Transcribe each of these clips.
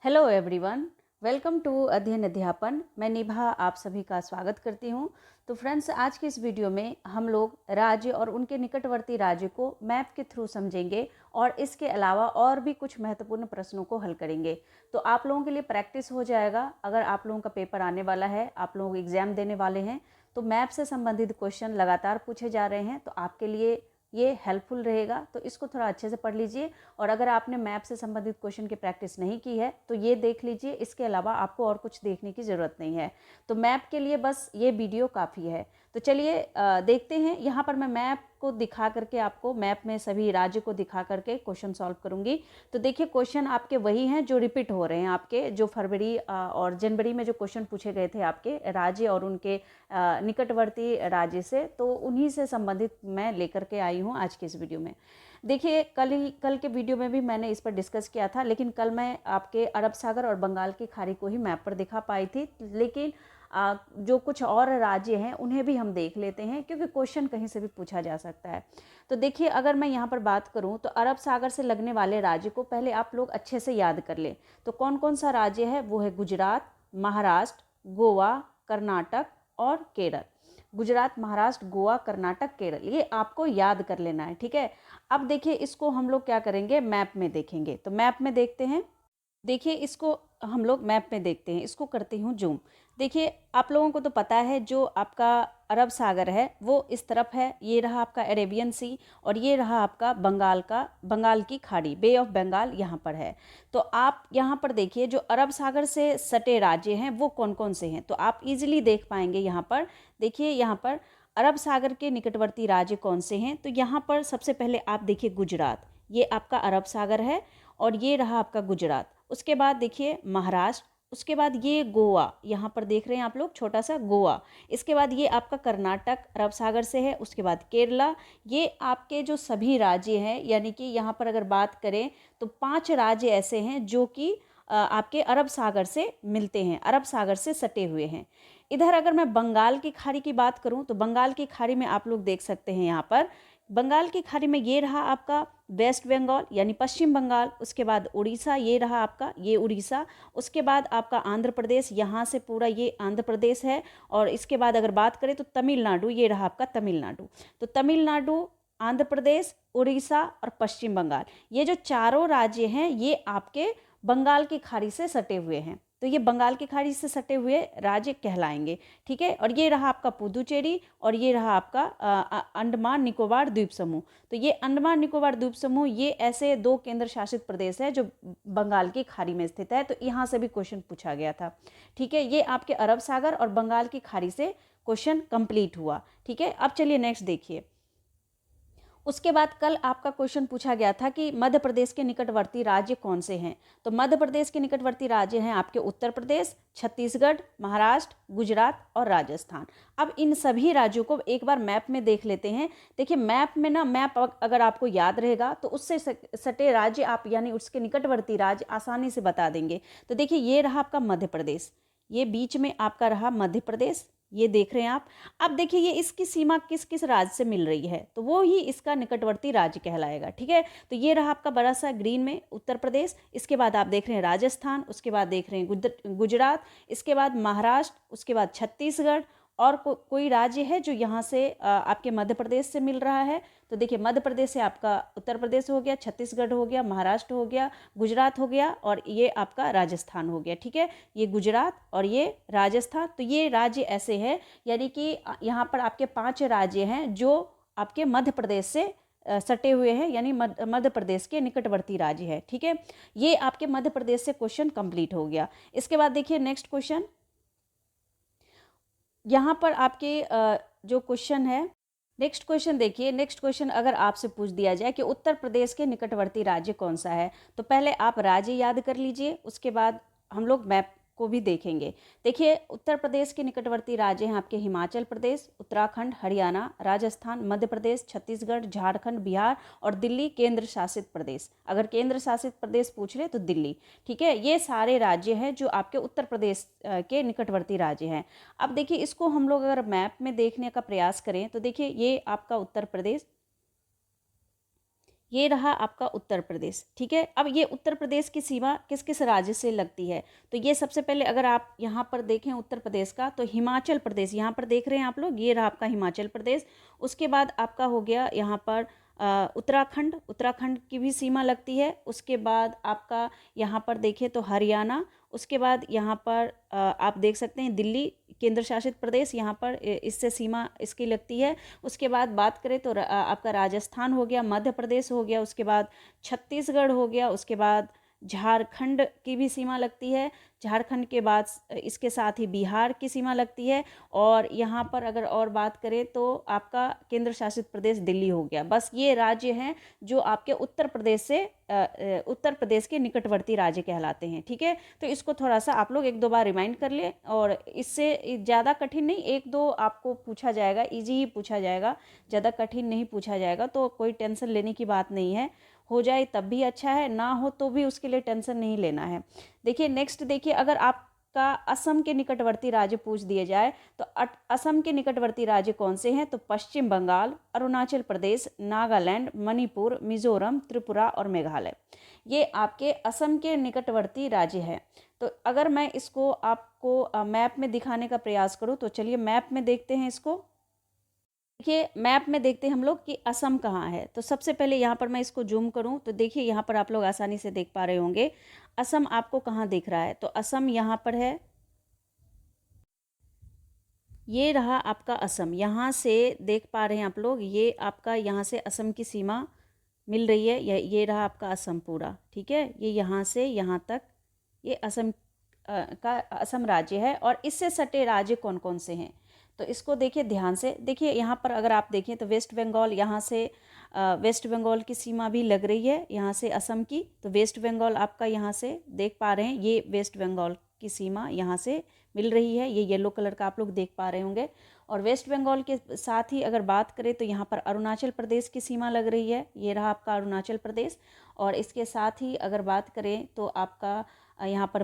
Hello everyone, welcome to अध्ययन अध्यापन। मैं निभा आप सभी का स्वागत करती हूं। तो फ्रेंड्स, आज की इस वीडियो में हम लोग राज्य और उनके निकटवर्ती राज्य को मैप के थ्रू समझेंगे और इसके अलावा और भी कुछ महत्वपूर्ण प्रश्नों को हल करेंगे। तो आप लोगों के लिए प्रैक्टिस हो जाएगा। अगर आप लोगों का पेपर आने वाला है, आप लोग एग्जाम देने वाले हैं, तो मैप से संबंधित क्वेश्चन लगातार पूछे जा रहे हैं, तो आपके लिए ये हेल्पफुल रहेगा। तो इसको थोड़ा अच्छे से पढ़ लीजिए। और अगर आपने मैप से संबंधित क्वेश्चन की प्रैक्टिस नहीं की है तो ये देख लीजिए। इसके अलावा आपको और कुछ देखने की ज़रूरत नहीं है। तो मैप के लिए बस ये वीडियो काफ़ी है। तो चलिए देखते हैं। यहाँ पर मैं मैप को दिखा करके, आपको मैप में सभी राज्य को दिखा करके क्वेश्चन सॉल्व करूँगी। तो देखिए, क्वेश्चन आपके वही हैं जो रिपीट हो रहे हैं। आपके जो फरवरी और जनवरी में जो क्वेश्चन पूछे गए थे आपके राज्य और उनके निकटवर्ती राज्य से, तो उन्हीं से संबंधित मैं लेकर के आई हूँ आज के इस वीडियो में। देखिए, कल के वीडियो में भी मैंने इस पर डिस्कस किया था, लेकिन कल मैं आपके अरब सागर और बंगाल की खाड़ी को ही मैप पर दिखा पाई थी। लेकिन जो कुछ और राज्य हैं उन्हें भी हम देख लेते हैं, क्योंकि क्वेश्चन कहीं से भी पूछा जा सकता है। तो देखिए, अगर मैं यहाँ पर बात करूँ तो अरब सागर से लगने वाले राज्य को पहले आप लोग अच्छे से याद कर लें। तो कौन कौन सा राज्य है? वो है गुजरात, महाराष्ट्र, गोवा, कर्नाटक और केरल। गुजरात, महाराष्ट्र, गोवा, कर्नाटक, केरल, ये आपको याद कर लेना है। ठीक है। अब देखिए, इसको हम लोग क्या करेंगे, मैप में देखेंगे। तो मैप में देखते हैं। देखिए, इसको हम लोग मैप में देखते हैं। इसको करती हूँ जूम। देखिए, आप लोगों को तो पता है जो आपका अरब सागर है वो इस तरफ है। ये रहा आपका अरेबियन सी और ये रहा आपका बंगाल की खाड़ी, बे ऑफ बंगाल यहाँ पर है। तो आप यहाँ पर देखिए, जो अरब सागर से सटे राज्य हैं वो कौन कौन से हैं, तो आप इजीली देख पाएंगे। यहाँ पर देखिए, यहाँ पर अरब सागर के निकटवर्ती राज्य कौन से हैं। तो यहाँ पर सबसे पहले आप देखिए गुजरात, ये आपका अरब सागर है और ये रहा आपका गुजरात। उसके बाद देखिए महाराष्ट्र, उसके बाद ये गोवा, यहाँ पर देख रहे हैं आप लोग छोटा सा गोवा। इसके बाद ये आपका कर्नाटक अरब सागर से है। उसके बाद केरला। ये आपके जो सभी राज्य हैं, यानी कि यहाँ पर अगर बात करें तो 5 राज्य ऐसे हैं जो कि आपके अरब सागर से मिलते हैं, अरब सागर से सटे हुए हैं। इधर अगर मैं बंगाल की खाड़ी की बात करूं तो बंगाल की खाड़ी में आप लोग देख सकते हैं, यहाँ पर बंगाल की खाड़ी में ये रहा आपका वेस्ट बंगाल यानी पश्चिम बंगाल। उसके बाद उड़ीसा, ये रहा आपका ये उड़ीसा। उसके बाद आपका आंध्र प्रदेश, यहाँ से पूरा ये आंध्र प्रदेश है। और इसके बाद अगर बात करें तो तमिलनाडु, ये रहा आपका तमिलनाडु। तो तमिलनाडु, आंध्र प्रदेश, उड़ीसा और पश्चिम बंगाल, ये जो चारों राज्य हैं ये आपके बंगाल की खाड़ी से सटे हुए हैं। तो ये बंगाल की खाड़ी से सटे हुए राज्य कहलाएंगे। ठीक है। और ये रहा आपका पुदुचेरी और ये रहा आपका अंडमान निकोबार द्वीप समूह। तो ये अंडमान निकोबार द्वीप समूह, ये ऐसे 2 केंद्र शासित प्रदेश है जो बंगाल की खाड़ी में स्थित है। तो यहाँ से भी क्वेश्चन पूछा गया था। ठीक है। ये आपके अरब सागर और बंगाल की खाड़ी से क्वेश्चन कंप्लीट हुआ। ठीक है। अब चलिए नेक्स्ट देखिए। उसके बाद कल आपका क्वेश्चन पूछा गया था कि मध्य प्रदेश के निकटवर्ती राज्य कौन से हैं। तो मध्य प्रदेश के निकटवर्ती राज्य हैं आपके उत्तर प्रदेश, छत्तीसगढ़, महाराष्ट्र, गुजरात और राजस्थान। अब इन सभी राज्यों को एक बार मैप में देख लेते हैं। देखिए, मैप में ना, मैप अगर आपको याद रहेगा तो उससे सटे राज्य आप, यानी उसके निकटवर्ती राज्य आसानी से बता देंगे। तो देखिए, ये रहा आपका मध्य प्रदेश, ये बीच में आपका रहा मध्य प्रदेश, ये देख रहे हैं आप। अब देखिए, ये इसकी सीमा किस किस राज्य से मिल रही है, तो वो ही इसका निकटवर्ती राज्य कहलाएगा। ठीक है। तो ये रहा आपका बड़ा सा ग्रीन में उत्तर प्रदेश। इसके बाद आप देख रहे हैं राजस्थान, उसके बाद देख रहे हैं गुजरात, इसके बाद महाराष्ट्र, उसके बाद छत्तीसगढ़ और कोई राज्य है जो यहाँ से आपके मध्य प्रदेश से मिल रहा है। तो देखिए, मध्य प्रदेश से आपका उत्तर प्रदेश हो गया, छत्तीसगढ़ हो गया, महाराष्ट्र हो गया, गुजरात हो गया और ये आपका राजस्थान हो गया। ठीक है। ये गुजरात और ये राजस्थान। तो ये राज्य ऐसे हैं, यानी कि यहाँ पर आपके 5 राज्य हैं जो आपके मध्य प्रदेश से सटे हुए हैं, यानी मध्य प्रदेश के निकटवर्ती राज्य है। ठीक है। ये आपके मध्य प्रदेश से क्वेश्चन कंप्लीट हो गया। इसके बाद देखिए नेक्स्ट क्वेश्चन। यहाँ पर आपके जो क्वेश्चन है, नेक्स्ट क्वेश्चन देखिए। नेक्स्ट क्वेश्चन अगर आपसे पूछ दिया जाए कि उत्तर प्रदेश के निकटवर्ती राज्य कौन सा है, तो पहले आप राज्य याद कर लीजिए, उसके बाद हम लोग मैप को भी देखेंगे। देखिए, उत्तर प्रदेश के निकटवर्ती राज्य हैं आपके हिमाचल प्रदेश, उत्तराखंड, हरियाणा, राजस्थान, मध्य प्रदेश, छत्तीसगढ़, झारखंड, बिहार और दिल्ली केंद्र शासित प्रदेश। अगर केंद्र शासित प्रदेश पूछ ले तो दिल्ली। ठीक है। ये सारे राज्य हैं जो आपके उत्तर प्रदेश के निकटवर्ती राज्य हैं। अब देखिए, इसको हम लोग अगर मैप में देखने का प्रयास करें तो देखिए, ये आपका उत्तर प्रदेश, ये रहा आपका उत्तर प्रदेश, ठीक है। अब ये उत्तर प्रदेश की सीमा किस किस राज्य से लगती है, तो ये सबसे पहले अगर आप यहाँ पर देखें उत्तर प्रदेश का, तो हिमाचल प्रदेश यहाँ पर देख रहे हैं आप लोग, ये रहा आपका हिमाचल प्रदेश। उसके बाद आपका हो गया यहाँ पर उत्तराखंड, उत्तराखंड की भी सीमा लगती है। उसके बाद आपका यहाँ पर देखें तो हरियाणा। उसके बाद यहाँ पर आप देख सकते हैं दिल्ली केंद्र शासित प्रदेश, यहाँ पर इससे सीमा इसकी लगती है। उसके बाद बात करें तो आपका राजस्थान हो गया, मध्य प्रदेश हो गया, उसके बाद छत्तीसगढ़ हो गया, उसके बाद झारखंड की भी सीमा लगती है। झारखंड के बाद इसके साथ ही बिहार की सीमा लगती है। और यहाँ पर अगर और बात करें तो आपका केंद्र शासित प्रदेश दिल्ली हो गया। बस ये राज्य हैं जो आपके उत्तर प्रदेश से उत्तर प्रदेश के निकटवर्ती राज्य कहलाते हैं, ठीक है। तो इसको थोड़ा सा आप लोग एक दो बार रिमाइंड कर लें, और इससे ज़्यादा कठिन नहीं, एक दो आपको पूछा जाएगा, इजी ही पूछा जाएगा, ज़्यादा कठिन नहीं पूछा जाएगा, तो कोई टेंशन लेने की बात नहीं है। हो जाए तब भी अच्छा है, ना हो तो भी उसके लिए टेंशन नहीं लेना है। देखिए नेक्स्ट, देखिए अगर आपका असम के निकटवर्ती राज्य पूछ दिए जाए तो असम के निकटवर्ती राज्य कौन से हैं, तो पश्चिम बंगाल, अरुणाचल प्रदेश, नागालैंड, मणिपुर, मिजोरम, त्रिपुरा और मेघालय, ये आपके असम के निकटवर्ती राज्य हैं। तो अगर मैं इसको आपको मैप में दिखाने का प्रयास करूं, तो चलिए मैप में देखते हैं इसको। देखिए मैप में देखते हैं हम लोग कि असम कहाँ है। तो सबसे पहले यहाँ पर मैं इसको जूम करूँ तो देखिए यहाँ पर आप लोग आसानी से देख पा रहे होंगे असम आपको कहाँ दिख रहा है। तो असम यहाँ पर है, ये रहा आपका असम, यहाँ से देख पा रहे हैं आप लोग, ये आपका यहाँ से असम की सीमा मिल रही है। ये रहा आपका असम पूरा, ठीक है। ये यहाँ से यहाँ तक ये असम का असम राज्य है। और इससे सटे राज्य कौन कौन से हैं, तो इसको देखिए ध्यान से। देखिए यहाँ पर अगर आप देखें तो वेस्ट बंगाल, यहाँ से वेस्ट बंगाल की सीमा भी लग रही है यहाँ से असम की। तो वेस्ट बंगाल आपका यहाँ से देख पा रहे हैं, ये वेस्ट बंगाल की सीमा यहाँ से मिल रही है, ये येलो कलर का आप लोग देख पा रहे होंगे। और वेस्ट बंगाल के साथ ही अगर बात करें तो यहाँ पर अरुणाचल प्रदेश की सीमा लग रही है, ये रहा आपका अरुणाचल प्रदेश। और इसके साथ ही अगर बात करें तो आपका यहाँ पर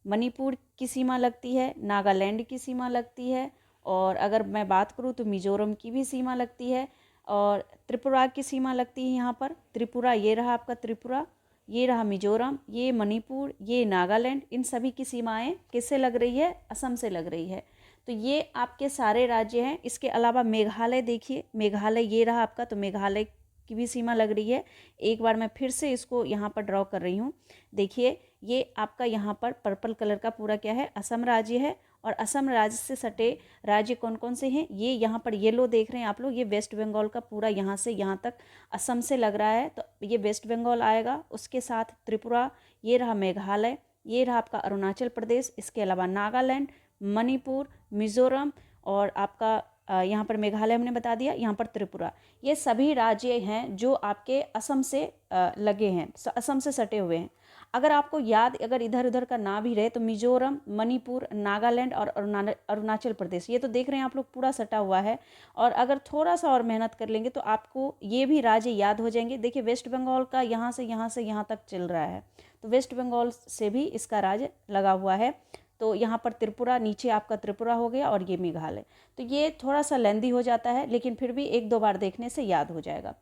मणिपुर की सीमा लगती है, नागालैंड की सीमा लगती है। और अगर मैं बात करूँ तो मिजोरम की भी सीमा लगती है, और त्रिपुरा की सीमा लगती है यहाँ पर। त्रिपुरा, ये रहा आपका त्रिपुरा, ये रहा मिजोरम, ये मणिपुर, ये नागालैंड, इन सभी की सीमाएं किससे लग रही है, असम से लग रही है। तो ये आपके सारे राज्य हैं। इसके अलावा मेघालय देखिए, मेघालय ये रहा आपका, तो मेघालय की भी सीमा लग रही है। एक बार मैं फिर से इसको यहाँ पर ड्रॉ कर रही हूँ, देखिए ये आपका यहाँ पर पर्पल कलर का पूरा क्या है, असम राज्य है। और असम राज्य से सटे राज्य कौन कौन से हैं, ये यहाँ पर येलो देख रहे हैं आप लोग, ये वेस्ट बंगाल का पूरा यहाँ से यहाँ तक असम से लग रहा है, तो ये वेस्ट बंगाल आएगा। उसके साथ त्रिपुरा, ये रहा मेघालय, ये रहा आपका अरुणाचल प्रदेश, इसके अलावा नागालैंड, मणिपुर, मिजोरम, और आपका यहाँ पर मेघालय हमने बता दिया, यहाँ पर त्रिपुरा, ये सभी राज्य हैं जो आपके असम से लगे हैं, असम से सटे हुए हैं। अगर आपको याद, अगर इधर उधर का ना भी रहे, तो मिजोरम, मणिपुर, नागालैंड और अरुणाचल प्रदेश, ये तो देख रहे हैं आप लोग पूरा सटा हुआ है। और अगर थोड़ा सा और मेहनत कर लेंगे तो आपको ये भी राज्य याद हो जाएंगे। देखिए वेस्ट बंगाल का यहाँ से यहाँ तक चल रहा है, तो वेस्ट बंगाल से भी इसका राज्य लगा हुआ है। तो यहाँ पर त्रिपुरा, नीचे आपका त्रिपुरा हो गया, और ये मेघालय। तो ये थोड़ा सा लेंदी हो जाता है, लेकिन फिर भी एक दो बार देखने से याद हो जाएगा।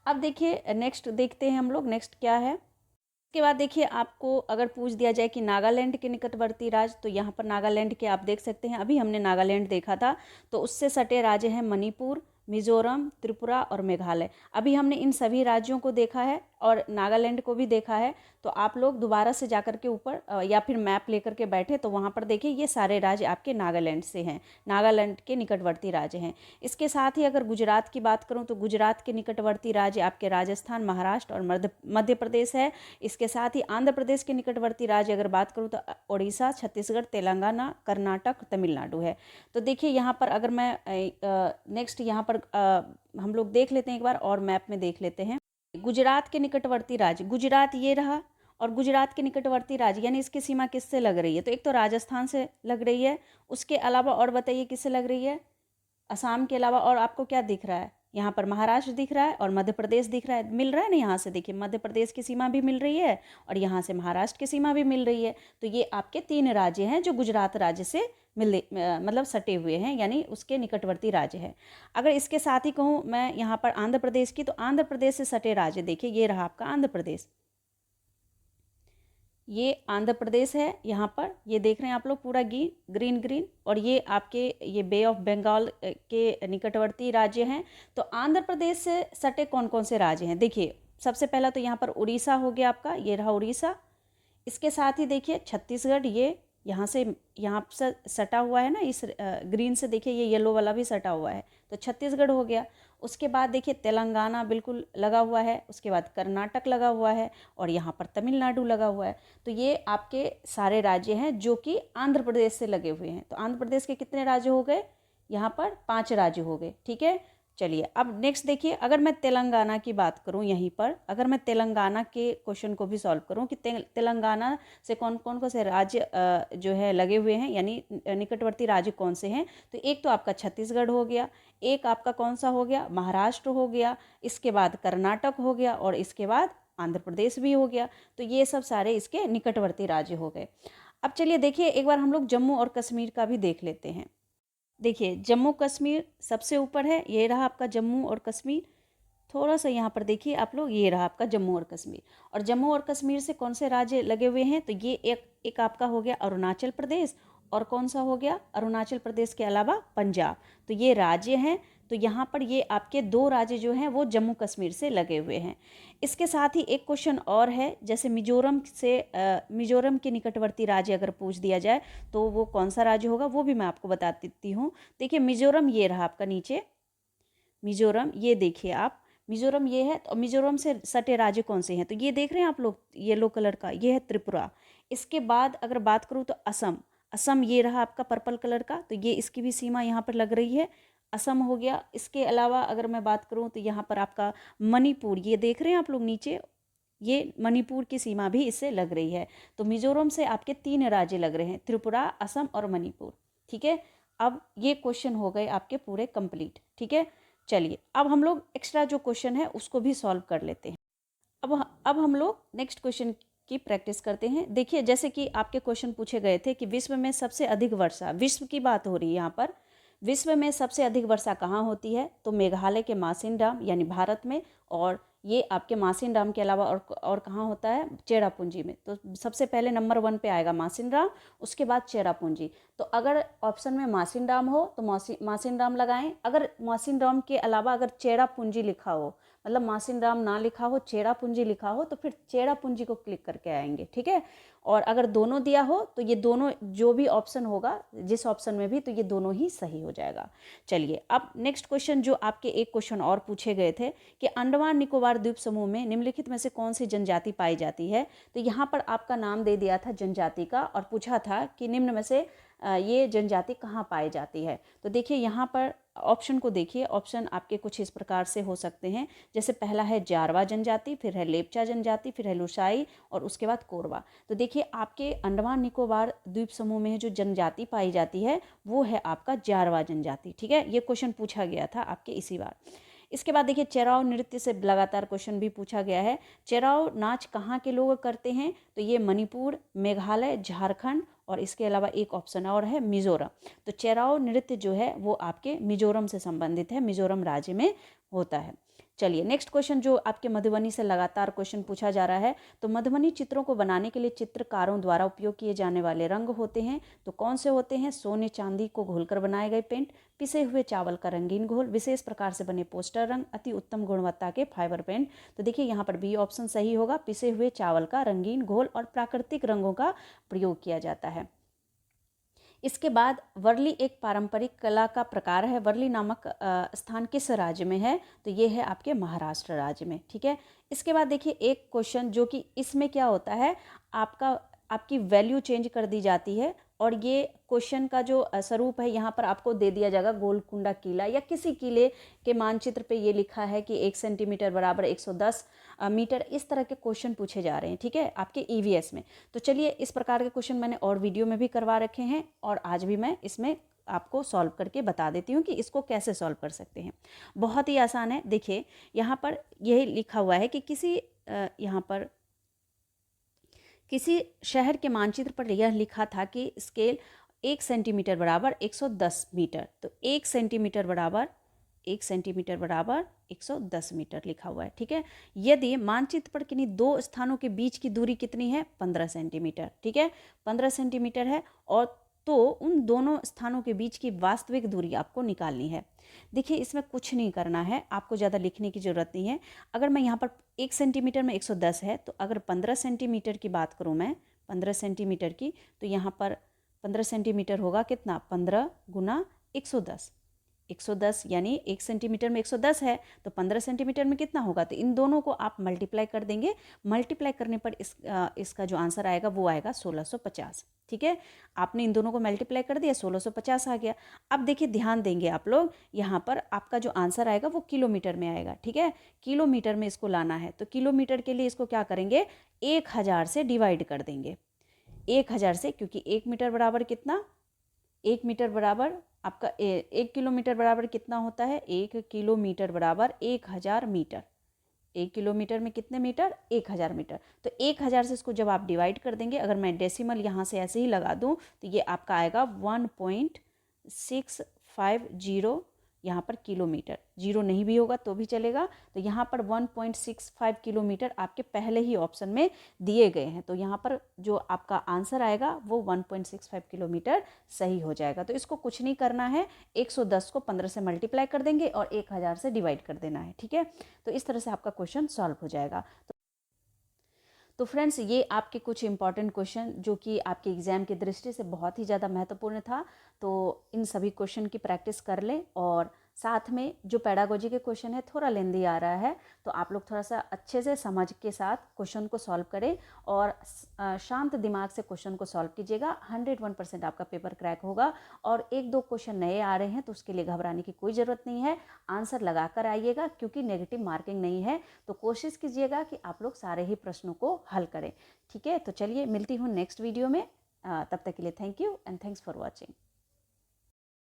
अब देखिए नेक्स्ट देखते हैं हम लोग, नेक्स्ट क्या है। इसके बाद देखिए आपको अगर पूछ दिया जाए कि नागालैंड के निकटवर्ती राज्य, तो यहाँ पर नागालैंड के आप देख सकते हैं, अभी हमने नागालैंड देखा था, तो उससे सटे राज्य हैं मणिपुर, मिजोरम, त्रिपुरा और मेघालय। अभी हमने इन सभी राज्यों को देखा है और नागालैंड को भी देखा है। तो आप लोग दोबारा से जाकर के ऊपर या फिर मैप लेकर के बैठे तो वहाँ पर देखिए ये सारे राज्य आपके नागालैंड से हैं, नागालैंड के निकटवर्ती राज्य हैं। इसके साथ ही अगर गुजरात की बात करूँ तो गुजरात के निकटवर्ती राज्य आपके राजस्थान, महाराष्ट्र और मध्य प्रदेश है। इसके साथ ही आंध्र प्रदेश के निकटवर्ती राज्य अगर बात करूँ तो उड़ीसा, छत्तीसगढ़, तेलंगाना, कर्नाटक, तमिलनाडु है। तो देखिए यहाँ पर अगर मैं नेक्स्ट यहाँ पर हम लोग देख लेते हैं, एक बार और मैप में देख लेते हैं। गुजरात के निकटवर्ती राज्य, गुजरात ये रहा, और गुजरात के निकटवर्ती राज्य यानी इसकी सीमा किससे लग रही है, तो एक तो राजस्थान से लग रही है, उसके अलावा और बताइए किससे लग रही है, असम के अलावा और आपको क्या दिख रहा है, यहाँ पर महाराष्ट्र दिख रहा है और मध्य प्रदेश दिख रहा है, मिल रहा है ना। यहाँ से देखिए मध्य प्रदेश की सीमा भी मिल रही है और यहाँ से महाराष्ट्र की सीमा भी मिल रही है। तो ये आपके 3 राज्य हैं जो गुजरात राज्य से मतलब सटे हुए हैं, यानी उसके निकटवर्ती राज्य है। अगर इसके साथ ही कहूँ मैं यहाँ पर आंध्र प्रदेश की, तो आंध्र प्रदेश से सटे राज्य देखिए, ये रहा आपका आंध्र प्रदेश। ये आंध्र प्रदेश है, यहाँ पर ये देख रहे हैं आप लोग पूरा ग्रीन ग्रीन, और ये आपके ये बे ऑफ बंगाल के निकटवर्ती राज्य हैं। तो आंध्र प्रदेश से सटे कौन कौन से राज्य हैं, देखिए सबसे पहला तो यहाँ पर उड़ीसा हो गया आपका, ये रहा उड़ीसा। इसके साथ ही देखिए छत्तीसगढ़, ये यहाँ से सटा हुआ है ना, इस ग्रीन से देखिए ये येलो वाला भी सटा हुआ है, तो छत्तीसगढ़ हो गया। उसके बाद देखिए तेलंगाना बिल्कुल लगा हुआ है, उसके बाद कर्नाटक लगा हुआ है और यहाँ पर तमिलनाडु लगा हुआ है। तो ये आपके सारे राज्य हैं जो कि आंध्र प्रदेश से लगे हुए हैं। तो आंध्र प्रदेश के कितने राज्य हो गए, यहाँ पर 5 राज्य हो गए, ठीक है। चलिए अब नेक्स्ट देखिए, अगर मैं तेलंगाना की बात करूं, यहीं पर अगर मैं तेलंगाना के क्वेश्चन को भी सॉल्व करूं कि तेलंगाना से कौन कौन से राज्य जो है लगे हुए हैं, यानी निकटवर्ती राज्य कौन से हैं, तो एक तो आपका छत्तीसगढ़ हो गया, एक आपका कौन सा हो गया, महाराष्ट्र हो गया, इसके बाद कर्नाटक हो गया और इसके बाद आंध्र प्रदेश भी हो गया। तो ये सब सारे इसके निकटवर्ती राज्य हो गए। अब चलिए देखिए एक बार हम लोग जम्मू और कश्मीर का भी देख लेते हैं। देखिए जम्मू कश्मीर सबसे ऊपर है, ये रहा आपका जम्मू और कश्मीर। थोड़ा सा यहाँ पर देखिए आप लोग, ये रहा आपका जम्मू और कश्मीर। और जम्मू और कश्मीर से कौन से राज्य लगे हुए हैं, तो ये एक आपका हो गया अरुणाचल प्रदेश, और कौन सा हो गया, अरुणाचल प्रदेश के अलावा पंजाब। तो ये राज्य हैं। तो यहाँ पर ये आपके 2 राज्य जो हैं वो जम्मू कश्मीर से लगे हुए हैं। इसके साथ ही एक क्वेश्चन और है, जैसे मिजोरम मिजोरम के निकटवर्ती राज्य अगर पूछ दिया जाए तो वो कौन सा राज्य होगा, वो भी मैं आपको बता देती हूँ। देखिए मिजोरम ये रहा आपका नीचे, मिजोरम ये देखिए आप, मिजोरम ये है। तो मिजोरम से सटे राज्य कौन से हैं, तो ये देख रहे हैं आप लोग येलो कलर का, ये है त्रिपुरा। इसके बाद अगर बात करूँ तो असम, असम ये रहा आपका पर्पल कलर का, तो ये इसकी भी सीमा यहाँ पर लग रही है, असम हो गया। इसके अलावा अगर मैं बात करूँ तो यहाँ पर आपका मणिपुर, ये देख रहे हैं आप लोग नीचे, ये मणिपुर की सीमा भी इससे लग रही है। तो मिजोरम से आपके 3 राज्य लग रहे हैं, त्रिपुरा, असम और मणिपुर, ठीक है। अब ये क्वेश्चन हो गए आपके पूरे कंप्लीट, ठीक है। चलिए अब हम लोग एक्स्ट्रा जो क्वेश्चन है उसको भी सॉल्व कर लेते हैं। अब हम लोग नेक्स्ट क्वेश्चन की प्रैक्टिस करते हैं। देखिए जैसे कि आपके क्वेश्चन पूछे गए थे कि विश्व में सबसे अधिक वर्षा, विश्व की बात हो रही है यहाँ पर, विश्व में सबसे अधिक वर्षा कहाँ होती है, तो मेघालय के मासिन डाम यानी भारत में, और ये आपके मासिन डाम के अलावा और कहाँ होता है, चेरापूंजी में। तो सबसे पहले नंबर 1 पे आएगा मासिन डाम, उसके बाद चेरापूंजी। तो अगर ऑप्शन में मासिन डाम हो तो मासिन डाम लगाएं, अगर मासिन डाम के अलावा अगर चेरापूंजी लिखा हो, मतलब मासिन डाम ना लिखा हो, चेरापूंजी लिखा हो, तो फिर चेरापूंजी को क्लिक करके आएंगे, ठीक है। और अगर दोनों दिया हो तो ये दोनों जो भी ऑप्शन होगा, जिस ऑप्शन में भी, तो ये दोनों ही सही हो जाएगा। चलिए अब नेक्स्ट क्वेश्चन, जो आपके एक क्वेश्चन और पूछे गए थे कि अंडमान निकोबार द्वीप समूह में निम्नलिखित में से कौन सी जनजाति पाई जाती है। तो यहाँ पर आपका नाम दे दिया था जनजाति का और पूछा था कि निम्न में से ये जनजाति कहाँ पाई जाती है। तो देखिए यहाँ पर ऑप्शन को देखिए, ऑप्शन आपके कुछ इस प्रकार से हो सकते हैं, जैसे पहला है जारवा जनजाति, फिर है लेपचा जनजाति, फिर है लुसाई और उसके बाद कोरवा। तो देखिए आपके अंडमान निकोबार द्वीप समूह में जो जनजाति पाई जाती है वो है आपका जारवा जनजाति, ठीक है। ये क्वेश्चन पूछा गया था आपके इसी बार। इसके बाद देखिए चेराव नृत्य से लगातार क्वेश्चन भी पूछा गया है। चेराव नाच कहाँ के लोग करते हैं, तो ये मणिपुर, मेघालय, झारखंड और इसके अलावा एक ऑप्शन और है मिजोरम। तो चेराव नृत्य जो है वो आपके मिजोरम से संबंधित है, मिजोरम राज्य में होता है। चलिए नेक्स्ट क्वेश्चन, जो आपके मधुबनी से लगातार क्वेश्चन पूछा जा रहा है। तो मधुबनी चित्रों को बनाने के लिए चित्रकारों द्वारा उपयोग किए जाने वाले रंग होते हैं, तो कौन से होते हैं, सोने चांदी को घोलकर बनाए गए पेंट, पिसे हुए चावल का रंगीन घोल, विशेष प्रकार से बने पोस्टर रंग, अति उत्तम गुणवत्ता के फाइबर पेंट। तो देखिए यहाँ पर बी ऑप्शन सही होगा, पिसे हुए चावल का रंगीन घोल और प्राकृतिक रंगों का प्रयोग किया जाता है। इसके बाद वर्ली एक पारंपरिक कला का प्रकार है। वर्ली नामक स्थान किस राज्य में है, तो ये है आपके महाराष्ट्र राज्य में, ठीक है। इसके बाद देखिए एक क्वेश्चन, जो कि इसमें क्या होता है, आपकी वैल्यू चेंज कर दी जाती है और ये क्वेश्चन का जो स्वरूप है यहाँ पर आपको दे दिया जाएगा गोलकुंडा किला या किसी किले के मानचित्र पे ये लिखा है कि 1 सेंटीमीटर बराबर 110 मीटर, इस तरह के क्वेश्चन पूछे जा रहे हैं, ठीक है, आपके ईवीएस में। तो चलिए इस प्रकार के क्वेश्चन मैंने और वीडियो में भी करवा रखे हैं और आज भी मैं इसमें आपको सॉल्व करके बता देती हूँ कि इसको कैसे सॉल्व कर सकते हैं। बहुत ही आसान है। देखिए यहाँ पर यही लिखा हुआ है कि यहाँ पर किसी शहर के मानचित्र पर यह लिखा था कि स्केल 1 सेंटीमीटर बराबर 110 मीटर। तो 1 सेंटीमीटर बराबर 110 मीटर लिखा हुआ है, ठीक है। यदि मानचित्र पर किन्हीं दो स्थानों के बीच की दूरी कितनी है, 15 सेंटीमीटर, ठीक है, 15 सेंटीमीटर है, और तो उन दोनों स्थानों के बीच की वास्तविक दूरी आपको निकालनी है। देखिए इसमें कुछ नहीं करना है, आपको ज़्यादा लिखने की ज़रूरत नहीं है। अगर मैं यहाँ पर 1 सेंटीमीटर में 110 है, तो अगर 15 सेंटीमीटर की बात करूँ मैं, 15 सेंटीमीटर की, तो यहाँ पर 15 सेंटीमीटर होगा कितना, 15 गुना 110, 110 यानी 1 सेंटीमीटर में 110 है, तो 15 सेंटीमीटर में कितना होगा, तो इन दोनों को आप मल्टीप्लाई कर देंगे। मल्टीप्लाई करने पर इसका जो आंसर आएगा वो आएगा 1650, ठीक है। आपने इन दोनों को मल्टीप्लाई कर दिया, 1650 आ गया। अब देखिए ध्यान देंगे आप लोग, यहाँ पर आपका जो आंसर आएगा वो किलोमीटर में आएगा, ठीक है। किलोमीटर में इसको लाना है, तो किलोमीटर के लिए इसको क्या करेंगे, 1000 से डिवाइड कर देंगे, 1000 से, क्योंकि 1 मीटर बराबर कितना, 1 मीटर बराबर आपका 1 किलोमीटर बराबर कितना होता है, 1 किलोमीटर बराबर 1000 मीटर। 1 किलोमीटर में कितने मीटर, 1000 मीटर। तो 1000 से इसको जब आप डिवाइड कर देंगे, अगर मैं डेसिमल यहाँ से ऐसे ही लगा दूँ, तो ये आपका आएगा 1.650, यहाँ पर किलोमीटर, जीरो नहीं भी होगा तो भी चलेगा। तो यहाँ पर 1.65 किलोमीटर आपके पहले ही ऑप्शन में दिए गए हैं, तो यहाँ पर जो आपका आंसर आएगा वो 1.65 किलोमीटर सही हो जाएगा। तो इसको कुछ नहीं करना है, 110 को 15 से मल्टीप्लाई कर देंगे और 1000 से डिवाइड कर देना है, ठीक है। तो इस तरह से आपका क्वेश्चन सॉल्व हो जाएगा। तो फ्रेंड्स ये आपके कुछ इंपॉर्टेंट क्वेश्चन जो कि आपके एग्ज़ाम की दृष्टि से बहुत ही ज़्यादा महत्वपूर्ण था, तो इन सभी क्वेश्चन की प्रैक्टिस कर लें। और साथ में जो पेडागोजी के क्वेश्चन है थोड़ा लेंदी आ रहा है, तो आप लोग थोड़ा सा अच्छे से समझ के साथ क्वेश्चन को सॉल्व करें और शांत दिमाग से क्वेश्चन को सॉल्व कीजिएगा। 101% आपका पेपर क्रैक होगा। और 1-2 क्वेश्चन नए आ रहे हैं तो उसके लिए घबराने की कोई ज़रूरत नहीं है, आंसर लगा कर आइएगा, क्योंकि नेगेटिव मार्किंग नहीं है। तो कोशिश कीजिएगा कि आप लोग सारे ही प्रश्नों को हल करें, ठीक है। तो चलिए मिलती हूँ नेक्स्ट वीडियो में, तब तक के लिए thank you and thanks for watching.